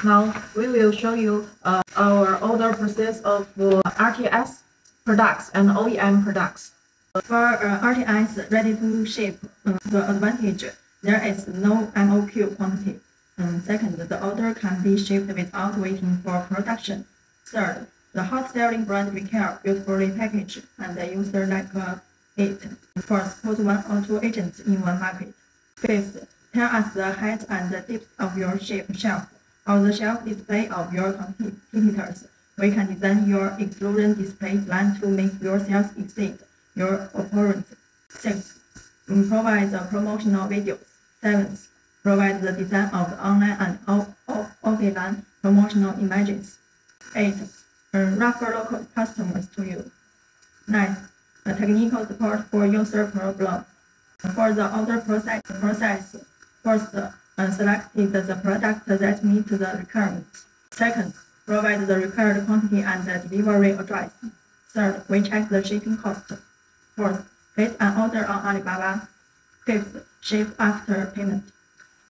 Now we will show you our order process of RTS products and OEM products. For RTS ready to ship, the advantage there is no MOQ quantity. Second, the order can be shipped without waiting for production. Third, the hot selling brand we care beautifully packaged and the user like it. Fourth, put one or two agents in one market. Fifth, tell us the height and the depth of your shelf or the shelf display of your competitors. We can design your exclusion display plan to make your sales exceed your opponents. Sixth, provide the promotional videos. Seventh, provide the design of the online and offline promotional images. Eighth, refer local customers to you. Ninth, technical support for user problem. For the order process, first, select the product that meets the requirements. Second, provide the required quantity and the delivery address. Third, we check the shipping cost. Fourth, place an order on Alibaba. Fifth, ship after payment.